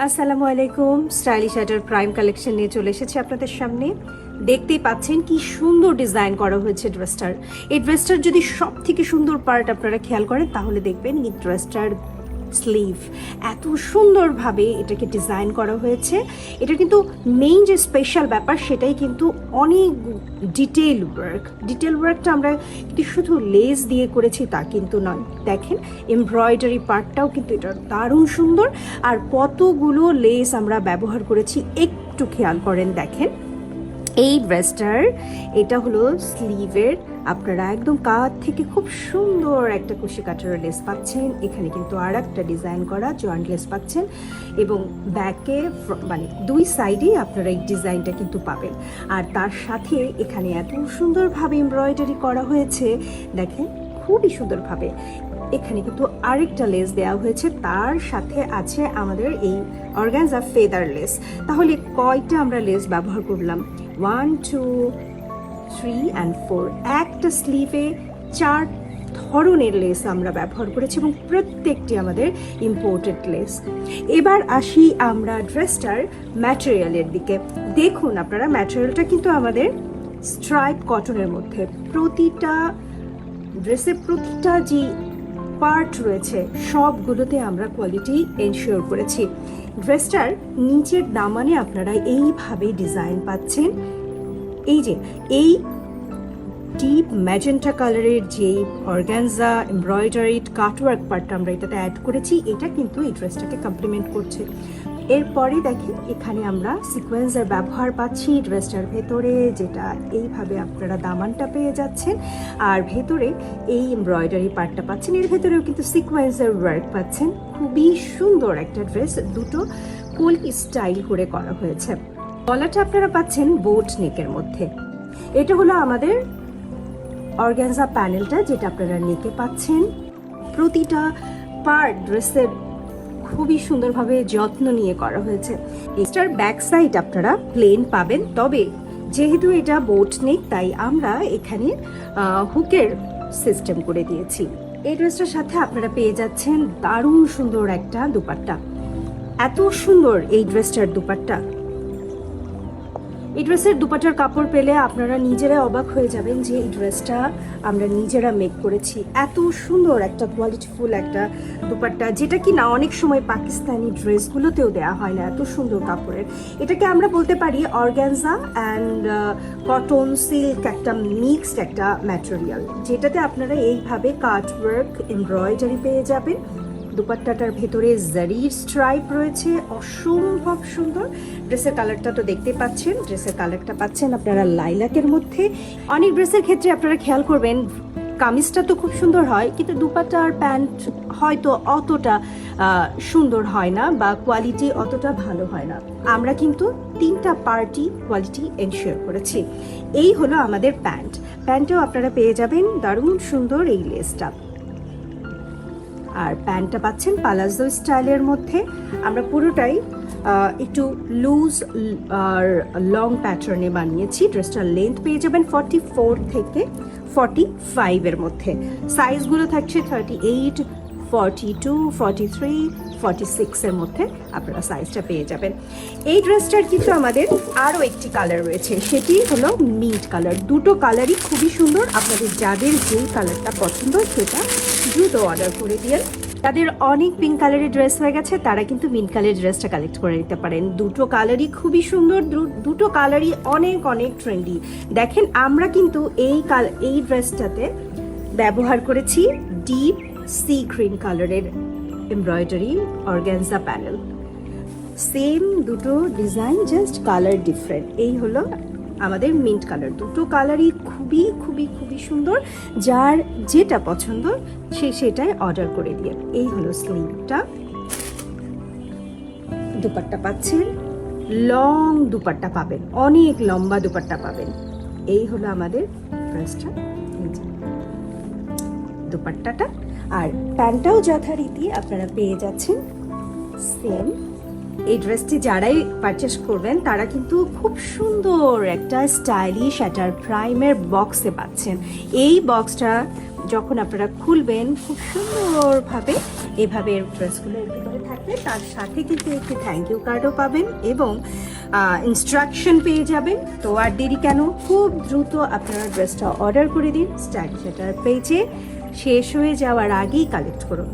আসসালামু আলাইকুম। Stylish অ্যাটার prime collection নিয়ে চলে এসেছি আপনাদের সামনে। দেখতেই পাচ্ছেন কি সুন্দর ডিজাইন করা হয়েছে ড্রেসটার। এই ড্রেসটার যদি সব থেকে সুন্দর পার্ট আপনারা খেয়াল করেন তাহলে দেখবেন এই ড্রেসটার স্লিভ এত সুন্দরভাবে এটাকে ডিজাইন করা হয়েছে। এটা কিন্তু মেইন যে স্পেশাল ব্যাপার সেটাই কিন্তু অনেক ডিটেল ওয়ার্কটা আমরা কিন্তু শুধু লেস দিয়ে করেছি তা কিন্তু নয়। দেখেন এমব্রয়ডারি পার্টটাও কিন্তু এটা দারুণ সুন্দর, আর কতগুলো লেস আমরা ব্যবহার করেছি একটু খেয়াল করেন। দেখেন এই ড্রেসটার এটা হলো স্লিভের, আপনারা একদম কাঁধ থেকে খুব সুন্দর একটা কুশি কাটার লেস পাচ্ছেন। এখানে কিন্তু আর একটা ডিজাইন করা জয়েন্ট লেস পাচ্ছেন, এবং ব্যাকে মানে দুই সাইডেই আপনারা এই ডিজাইনটা কিন্তু পাবেন। আর তার সাথে এখানে এত সুন্দরভাবে এমব্রয়ডারি করা হয়েছে, দেখেন খুবই সুন্দরভাবে। এখানে কিন্তু আরেকটা লেস দেওয়া হয়েছে, তার সাথে আছে আমাদের এই অর্গানজা ফেদার লেস। তাহলে কয়টা আমরা লেস ব্যবহার করলাম? 1 2 3 and 4। একটা স্লিভে 4 ধরনের লেস আমরা ব্যবহার করেছি এবং প্রত্যেকটি আমাদের ইম্পোর্টেড লেস। এবার আসি আমরা ড্রেসটার ম্যাটেরিয়ালের দিকে। দেখুন আপনারা, ম্যাটেরিয়ালটা কিন্তু আমাদের স্ট্রাইপ কটনের মধ্যে। প্রতিটা ড্রেসের প্রতিটা যে পার্ট রয়েছে সবগুলোতে আমরা কোয়ালিটি এনশিওর করেছি। ড্রেসটার নিচের দামানে আপনারা এইভাবে ডিজাইন পাচ্ছেন। এই যে এই ডিপ ম্যাজেন্টা কালারের যে অর্গানজা এমব্রয়ডারিড কাটওয়ার্ক পার্টটা আমরা এটাতে অ্যাড করেছি, এটা কিন্তু এই ড্রেসটাকে কমপ্লিমেন্ট করছে। এরপরে দেখেন এখানে আমরা সিকোয়েন্সের ব্যবহার পাচ্ছি ড্রেসটার ভেতরে, যেটা এইভাবে আপনারা দামানটা পেয়ে যাচ্ছেন, আর ভেতরে এই এমব্রয়ডারি পার্টটা পাচ্ছেন। এর ভেতরেও কিন্তু সিকোয়েন্সের ওয়ার্ক পাচ্ছেন। খুবই সুন্দর একটা ড্রেস, দুটো কলকি স্টাইল করে করা হয়েছে। গলাটা আপনারা পাচ্ছেন বোট নেকের মধ্যে। এটা হলো আমাদের অর্গানজা প্যানেলটা, যেটা আপনারা নেকে পাচ্ছেন। প্রতিটা পার্ট ড্রেসের খুবই সুন্দরভাবে যত্ন নিয়ে করা হয়েছে। এটার ব্যাক সাইড আপনারা প্লেন পাবেন, তবে যেহেতু এটা বোট নেক তাই আমরা এখানে হুকের সিস্টেম করে দিয়েছি। এই ড্রেসটার সাথে আপনারা পেয়ে যাচ্ছেন দারুণ সুন্দর একটা দুপাট্টা। এত সুন্দর এই ড্রেসটার দুপাট্টা। এই ড্রেসের দুপাট্টার কাপড় পেলে আপনারা নিজেরা অবাক হয়ে যাবেন যে এই ড্রেসটা আমরা নিজেরা মেক করেছি। এত সুন্দর একটা কোয়ালিটিফুল একটা দুপাট্টা, যেটা কি না অনেক সময় পাকিস্তানি ড্রেসগুলোতেও দেওয়া হয় না, এত সুন্দর কাপড়ের। এটাকে আমরা বলতে পারি অর্গানজা অ্যান্ড কটন সিল্ক একটা মিক্সড একটা ম্যাটেরিয়াল, যেটাতে আপনারা এইভাবে কাটওয়ার্ক এমব্রয়ডারি পেয়ে যাবেন। দুপাট্টাটার ভেতরে জারির স্ট্রাইপ রয়েছে, অসম্ভব সুন্দর। ড্রেসের কালারটা তো দেখতে পাচ্ছেন, ড্রেসের কালারটা পাচ্ছেন আপনারা লাইলাকের মধ্যে। অনেক ড্রেসের ক্ষেত্রে আপনারা খেয়াল করবেন কামিজটা তো খুব সুন্দর হয়, কিন্তু দুপাট্টা আর প্যান্ট হয়তো অতটা সুন্দর হয় না বা কোয়ালিটি অতটা ভালো হয় না। আমরা কিন্তু তিনটা পার্টি কোয়ালিটি এনশিওর করেছি। এই হলো আমাদের প্যান্টেও আপনারা পেয়ে যাবেন দারুণ সুন্দর এই লেসটা। আর প্যান্টটা পাচ্ছেন পালাজো স্টাইলের মধ্যে। আমরা পুরোটাই একটু লুজ আর লং প্যাটার্নে বানিয়েছি। ড্রেসটার লেন্থ পেয়ে যাবেন 44 থেকে 45 এর মধ্যে। সাইজগুলো থাকছে 38, 42, 43, 46 এর মধ্যে আপনারা সাইজটা পেয়ে যাবেন। এই ড্রেসটার কিন্তু আমাদের আরও একটি কালার রয়েছে, সেটি হলো মিন্ট কালার। দুটো কালারই খুবই সুন্দর। আপনাদের যাদের যেই কালারটা পছন্দ সেটা দ্রুত অর্ডার করে দিন। তাদের অনেক পিঙ্ক কালারের ড্রেস হয়ে গেছে, তারা কিন্তু মিন্ট কালারের ড্রেসটা কালেক্ট করে নিতে পারেন। দুটো কালারই খুবই সুন্দর, দুটো কালারই অনেক অনেক ট্রেন্ডি। দেখেন আমরা কিন্তু এই ড্রেসটাতে ব্যবহার করেছি ডিপ সি গ্রিন কালারের এমব্রয়ডারি অর্গানজা প্যানেল। সেম দুটো ডিজাইন, জাস্ট কালার ডিফারেন্ট। এই হলো আমাদের মিন্ট কালার। দুটো কালারই খুবই খুবই খুবই সুন্দর। যার যেটা পছন্দ সেটাই অর্ডার করে দিয়ে। এই হলো স্লিভটা। দুপাট্টা পাচ্ছেন লং দুপাট্টা পাবেন, অনেক লম্বা দুপাট্টা পাবেন। এই হলো আমাদের ড্রেসটা, দুপাট্টাটা। আর প্যান্টটাও যথারীতি আপনারা পেয়ে যাচ্ছেন সেম। এই ড্রেসটি যারাই পারচেস করবেন তারা কিন্তু খুব সুন্দর একটা স্টাইলিশ অ্যাটার প্রাইমের বক্সে পাচ্ছেন। এই বক্সটা যখন আপনারা খুলবেন খুব সুন্দরভাবে এভাবে ড্রেসগুলো এর ভিতরে থাকে। থাকবে, তার সাথে কিন্তু একটি থ্যাংক ইউ কার্ডও পাবেন এবং ইনস্ট্রাকশন পেয়ে যাবেন। তো আর দেরি কেন, খুব দ্রুত আপনারা ড্রেসটা অর্ডার করে দিন। স্টাইলিশ শাটার পেজে শেষ হয়ে যাওয়ার আগেই কালেক্ট করুন।